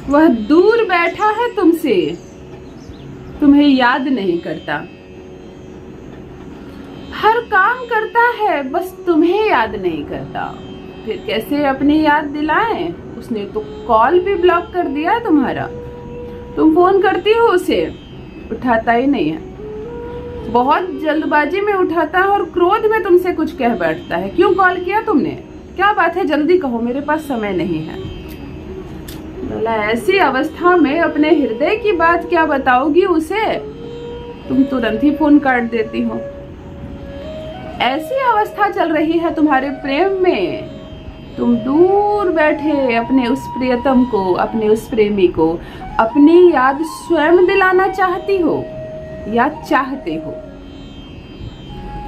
वह दूर बैठा है तुमसे, तुम्हें याद नहीं करता। हर काम करता है, बस तुम्हें याद नहीं करता। फिर कैसे अपनी याद दिलाएं? उसने तो कॉल भी ब्लॉक कर दिया तुम्हारा। तुम फोन करती हो उसे, उठाता ही नहीं है। बहुत जल्दबाजी में उठाता है और क्रोध में तुमसे कुछ कह बैठता है। क्यों कॉल किया तुमने? क्या बात है? जल्दी कहो, मेरे पास समय नहीं है। भला ऐसी अवस्था में अपने हृदय की बात क्या बताओगी उसे? तुम तुरंत ही फोन काट देती हो। ऐसी अवस्था चल रही है तुम्हारे प्रेम में, तुम दूर बैठे अपने उस प्रियतम को, अपने उस प्रेमी को अपनी याद स्वयं दिलाना चाहती हो या चाहते हो।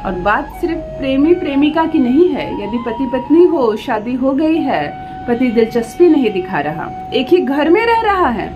और बात सिर्फ प्रेमी प्रेमिका की नहीं है। यदि पति पत्नी हो, शादी हो गई है, पति दिलचस्पी नहीं दिखा रहा, एक ही घर में रह रहा है,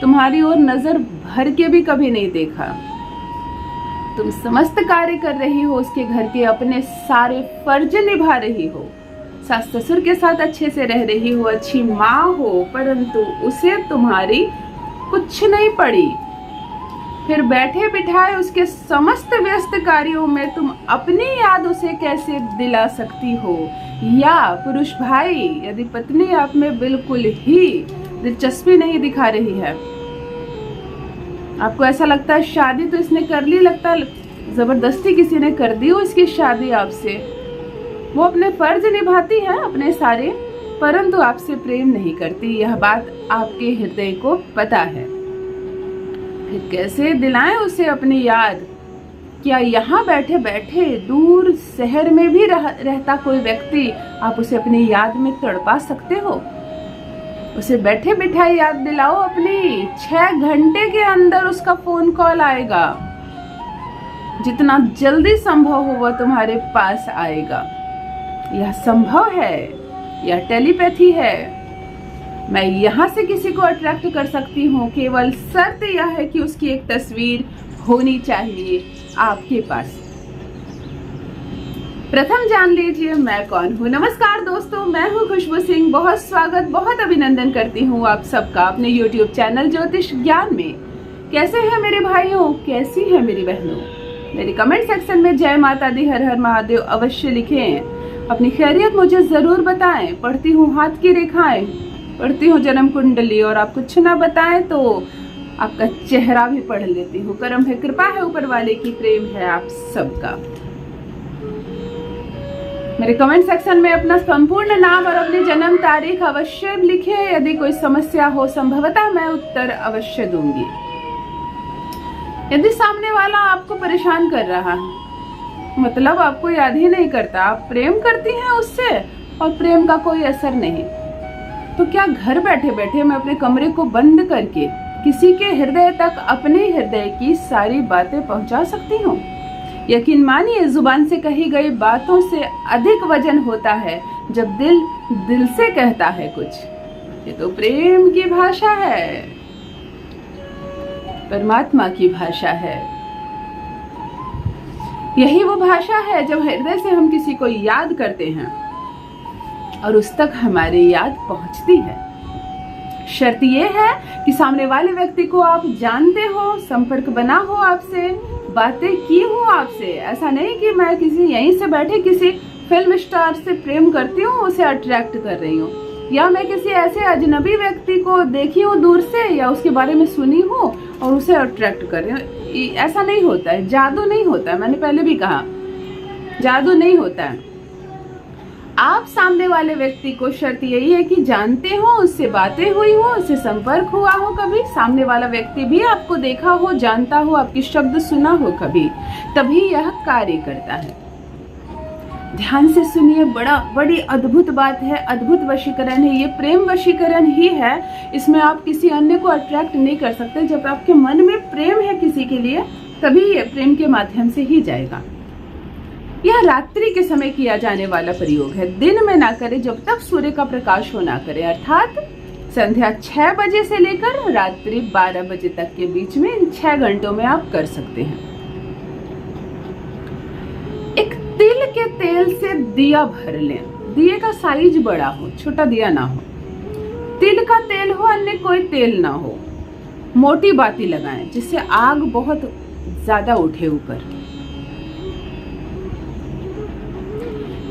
तुम्हारी ओर नजर भर के भी कभी नहीं देखा, तुम समस्त कार्य कर रही हो उसके घर के, अपने सारे फर्ज निभा रही हो, सास ससुर के साथ अच्छे से रह रही हो, अच्छी माँ हो, परंतु उसे तुम्हारी कुछ नहीं पड़ी। फिर बैठे बिठाए उसके समस्त व्यस्त कार्यों में तुम अपनी याद उसे कैसे दिला सकती हो? या पुरुष भाई, यदि पत्नी आप में बिल्कुल ही दिलचस्पी नहीं दिखा रही है, आपको ऐसा लगता है शादी तो इसने कर ली, लगता है जबरदस्ती किसी ने कर दी हो इसकी शादी आपसे, वो अपने फर्ज निभाती है अपने सारे, परंतु आपसे प्रेम नहीं करती, यह बात आपके हृदय को पता है। फिर कैसे दिलाएं उसे अपनी याद? क्या यहाँ बैठे बैठे दूर शहर में भी रहता कोई व्यक्ति, आप उसे अपनी याद में तड़पा सकते हो? उसे बैठे बिठाए याद दिलाओ अपनी। 6 घंटे के अंदर उसका फोन कॉल आएगा, जितना जल्दी संभव हो वह तुम्हारे पास आएगा। यह संभव है, यह टेलीपैथी है। मैं यहाँ से किसी को अट्रैक्ट कर सकती हूँ, केवल शर्त यह है कि उसकी एक तस्वीर होनी चाहिए आपके पास। प्रथम जान लीजिए मैं कौन हूँ। नमस्कार दोस्तों, मैं हूँ खुशबू सिंह। बहुत स्वागत, बहुत अभिनंदन करती हूँ आप सबका अपने YouTube चैनल ज्योतिष ज्ञान में। कैसे हैं मेरे भाइयों, कैसी हैं मेरी बहनों? मेरे कमेंट सेक्शन में जय माता दी, हर हर महादेव अवश्य लिखें। अपनी खैरियत मुझे जरूर बताएं। पढ़ती हूँ हाथ की रेखाएं, पढ़ती हूँ जन्म कुंडली, और आप कुछ ना बताएं तो आपका चेहरा भी पढ़ लेती हूँ। करम है, कृपा है ऊपर वाले की, प्रेम है आप सबका। मेरे कमेंट सेक्शन में अपना संपूर्ण नाम और अपनी जन्म तारीख अवश्य लिखें। यदि कोई समस्या हो, संभवतः मैं उत्तर अवश्य दूंगी। यदि सामने वाला आपको परेशान कर रहा है, मतलब आपको याद ही नहीं करता, आप प्रेम करती हैं उससे और प्रेम का कोई असर नहीं, तो क्या घर बैठे बैठे मैं अपने कमरे को बंद करके किसी के हृदय तक अपने हृदय की सारी बातें पहुंचा सकती हूँ? यकीन मानिए, जुबान से कही गई बातों से अधिक वजन होता है जब दिल दिल से कहता है कुछ। ये तो प्रेम की भाषा है, परमात्मा की भाषा है। यही वो भाषा है जब हृदय से हम किसी को याद करते हैं और उस तक हमारी याद पहुंचती है। शर्त ये है कि सामने वाले व्यक्ति को आप जानते हो, संपर्क बना हो आपसे, बातें की हो आपसे। ऐसा नहीं कि मैं किसी यहीं से बैठे किसी फिल्म स्टार से प्रेम करती हूँ, उसे अट्रैक्ट कर रही हूँ, या मैं किसी ऐसे अजनबी व्यक्ति को देखी हूँ दूर से या उसके बारे में सुनी हूँ और उसे अट्रैक्ट कर रही हूँ। ऐसा नहीं होता है, जादू नहीं होता है। मैंने पहले भी कहा, जादू नहीं होता है। आप सामने वाले व्यक्ति को, शर्त यही है कि जानते हो, उससे बातें हुई हो, उससे संपर्क हुआ हो, कभी सामने वाला व्यक्ति भी आपको देखा हो, जानता हो, आपकी शब्द सुना हो कभी, तभी यह कार्य करता है। ध्यान से सुनिए, बड़ी अद्भुत बात है, अद्भुत वशीकरण है। ये प्रेम वशीकरण ही है। इसमें आप किसी अन्य को अट्रैक्ट नहीं कर सकते। जब आपके मन में प्रेम है किसी के लिए, तभी ये प्रेम के माध्यम से ही जाएगा। यह रात्रि के समय किया जाने वाला प्रयोग है, दिन में ना करें, जब तक सूर्य का प्रकाश हो ना करें, अर्थात संध्या 6 बजे से लेकर रात्रि 12 बजे तक के बीच में, इन 6 घंटों में आप कर सकते हैं। एक तिल के तेल से दिया भर लें। दिए का साइज बड़ा हो, छोटा दिया ना हो। तिल का तेल हो, अन्य कोई तेल ना हो, मोटी बाती लगाएं जिससे आग बहुत ज्यादा उठे ऊपर।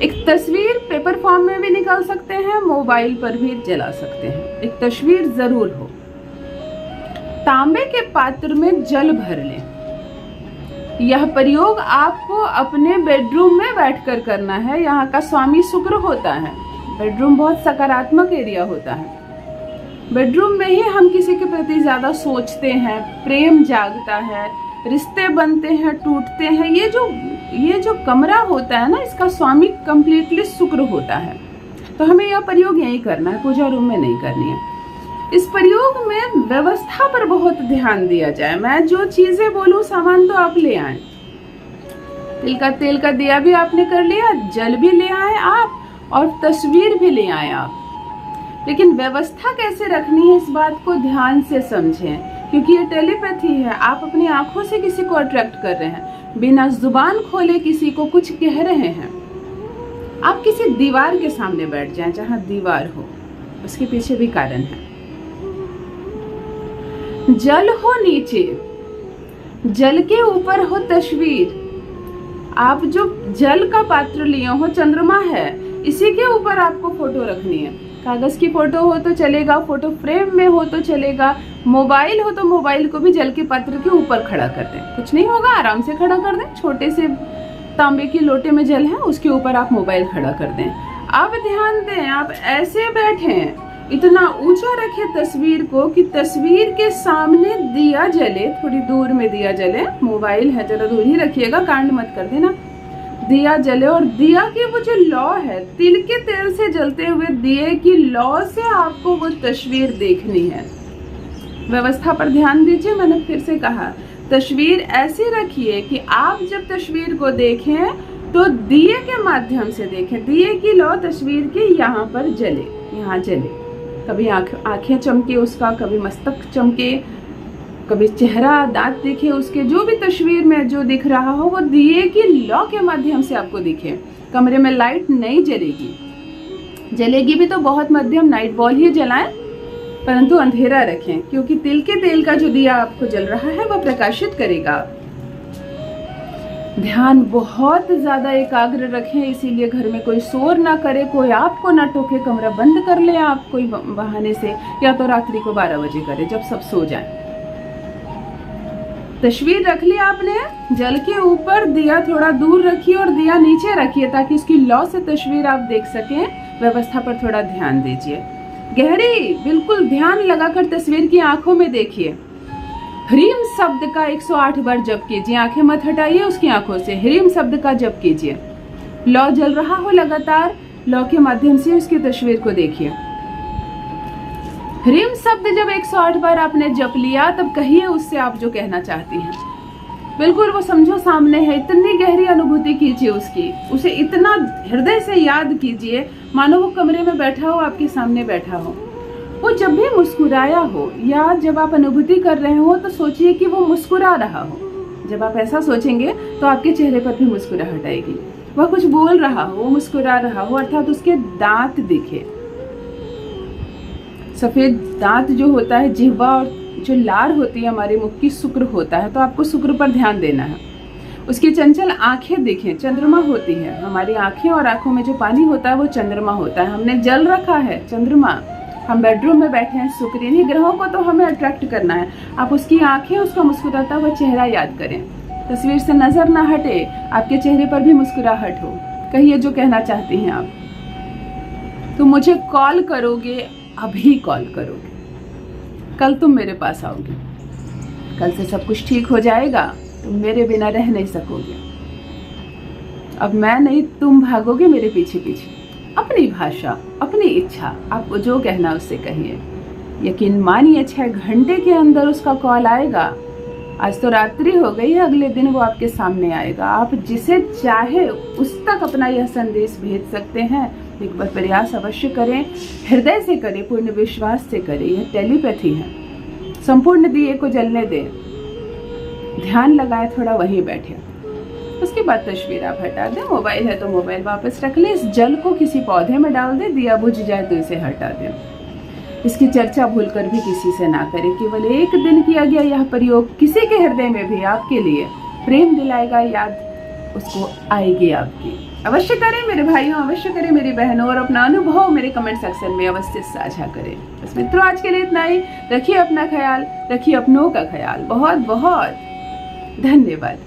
एक तस्वीर पेपर फॉर्म में भी निकाल सकते हैं, मोबाइल पर भी जला सकते हैं। एक तस्वीर जरूर हो। तांबे के पात्र में जल भर लें। यह प्रयोग आपको अपने बेडरूम में बैठकर करना है। यहाँ का स्वामी शुक्र होता है। बेडरूम बहुत सकारात्मक एरिया होता है। बेडरूम में ही हम किसी के प्रति ज्यादा सोचते हैं, प्रेम जागता है, रिश्ते बनते हैं, टूटते हैं। ये जो कमरा होता है ना, इसका स्वामी कंप्लीटली शुक्र होता है। तो हमें यह प्रयोग यही करना है, पूजा रूम में नहीं करनी है। इस प्रयोग में व्यवस्था पर बहुत ध्यान दिया जाए। मैं जो चीजें बोलूं, सामान तो आप ले आए। तेल का दिया भी आपने कर लिया, जल भी ले आए आप, और तस्वीर भी ले आए आप। लेकिन व्यवस्था कैसे रखनी है, इस बात को ध्यान से समझें, क्योंकि ये टेलीपैथी है। आप अपनी आंखों से किसी को अट्रैक्ट कर रहे हैं, बिना जुबान खोले किसी को कुछ कह रहे हैं। आप किसी दीवार के सामने बैठ जाएं, जहां दीवार हो, उसके पीछे भी कारण है। जल हो नीचे, जल के ऊपर हो तस्वीर। आप जो जल का पात्र लिए हो, चंद्रमा है, इसी के ऊपर आपको फोटो रखनी है। कागज की फोटो हो तो चलेगा, फोटो फ्रेम में हो तो चलेगा, मोबाइल हो तो मोबाइल को भी जल के पात्र के ऊपर खड़ा कर दें। कुछ नहीं होगा, आराम से खड़ा कर दें। छोटे से तांबे की लोटे में जल है, उसके ऊपर आप मोबाइल खड़ा कर दें। अब ध्यान दें, आप ऐसे बैठे, इतना ऊंचा रखें तस्वीर को कि तस्वीर के सामने दिया जले, थोड़ी दूर में दिया जले। मोबाइल है, जरा दूर ही रखिएगा, कांड मत कर देना। दिया जले, और दिया की वो जो लौ है, तिल के तेल से जलते हुए दिए की लौ से आपको वो तस्वीर देखनी है। व्यवस्था पर ध्यान दीजिए। मैंने फिर से कहा, तस्वीर ऐसी रखिए कि आप जब तस्वीर को देखें तो दिए के माध्यम से देखें। दिए की लौ तस्वीर के यहाँ पर जले, यहाँ जले। कभी आंखें चमके उसका, कभी मस्तक चमके, कभी चेहरा, दांत दिखे उसके। जो भी तस्वीर में जो दिख रहा हो, वो दिए की लौ के माध्यम से आपको दिखे। कमरे में लाइट नहीं जलेगी, जलेगी भी तो बहुत मध्यम नाइट बॉल ही जलाएं, परंतु अंधेरा रखें, क्योंकि तिल के तेल का जो दिया आपको जल रहा है वो प्रकाशित करेगा। ध्यान बहुत ज्यादा एकाग्र रखें, इसीलिए घर में कोई शोर ना करे, कोई आपको ना टोके। कमरा बंद कर ले आप कोई बहाने से, या तो रात्रि को 12 बजे करे जब सब सो जाए। तस्वीर रख ली आपने, जल के ऊपर दिया थोड़ा दूर रखिए और दिया नीचे रखिए, ताकि इसकी लौ से तस्वीर आप देख सकें। व्यवस्था पर थोड़ा ध्यान दीजिए। गहरी बिल्कुल ध्यान लगाकर तस्वीर की आंखों में देखिए। ह्रीम शब्द का 108 बार जप कीजिए। आंखें मत हटाइए उसकी आंखों से, ह्रीम शब्द का जप कीजिए। लौ जल रहा हो लगातार, लौ के माध्यम से उसकी तस्वीर को देखिए। ह्रीम शब्द जब 108 बार आपने जप लिया, तब कहिए उससे आप जो कहना चाहती हैं। बिल्कुल वो समझो सामने है, इतनी गहरी अनुभूति कीजिए उसकी, उसे इतना हृदय से याद कीजिए मानो वो कमरे में बैठा हो, आपके सामने बैठा हो। वो जब भी मुस्कुराया हो, या जब आप अनुभूति कर रहे हो, तो सोचिए कि वो मुस्कुरा रहा हो। जब आप ऐसा सोचेंगे तो आपके चेहरे पर भी मुस्कुराहट आएगी। वह कुछ बोल रहा हो, मुस्कुरा रहा हो, अर्थात उसके दांत दिखे। सफेद दांत जो होता है, जिह्वा और जो लार होती है हमारे मुख की, शुक्र होता है। तो आपको शुक्र पर ध्यान देना है। उसकी चंचल आंखें दिखें, चंद्रमा होती है। हमारी आंखें और आंखों में जो पानी होता है वो चंद्रमा होता है। हमने जल रखा है, चंद्रमा। हम बेडरूम में बैठे हैं, शुक्र। इन्हीं ग्रहों को तो हमें अट्रैक्ट करना है। आप उसकी आंखें, उसका मुस्कुराता हुआ चेहरा याद करें। तस्वीर से नजर ना हटे, आपके चेहरे पर भी मुस्कुराहट हो। कहिए जो कहना चाहती हैं आप। तुम मुझे कॉल करोगे, अभी कॉल करोगे, कल तुम मेरे पास आओगे, कल से सब कुछ ठीक हो जाएगा, तुम मेरे बिना रह नहीं सकोगे। अब मैं नहीं, तुम भागोगे मेरे पीछे पीछे। अपनी भाषा, अपनी इच्छा, आपको जो कहना उससे कहिए। यकीन मानिए 6 घंटे के अंदर उसका कॉल आएगा। आज तो रात्रि हो गई है, अगले दिन वो आपके सामने आएगा। आप जिसे चाहे उस तक अपना यह संदेश भेज सकते हैं। एक बार प्रयास अवश्य करें, हृदय से करें, पूर्ण विश्वास से करें। यह टेलीपैथी है। संपूर्ण दिए को जलने दें, ध्यान लगाए, थोड़ा वहीं बैठे। उसके बाद तस्वीर आप हटा दें। मोबाइल है तो मोबाइल वापस रख लें। इस जल को किसी पौधे में डाल दें, दिया बुझ जाए तो इसे हटा दें। इसकी चर्चा भूलकर भी किसी से ना करें। केवल एक दिन किया गया यह प्रयोग किसी के हृदय में भी आपके लिए प्रेम दिलाएगा, याद उसको आएगी आपकी। अवश्य करें मेरे भाइयों, अवश्य करें मेरी बहनों, और अपना अनुभव मेरे कमेंट सेक्शन में अवश्य साझा करें। बस मित्रों, आज के लिए इतना ही। रखिए अपना ख्याल, रखिए अपनों का ख्याल। बहुत बहुत धन्यवाद।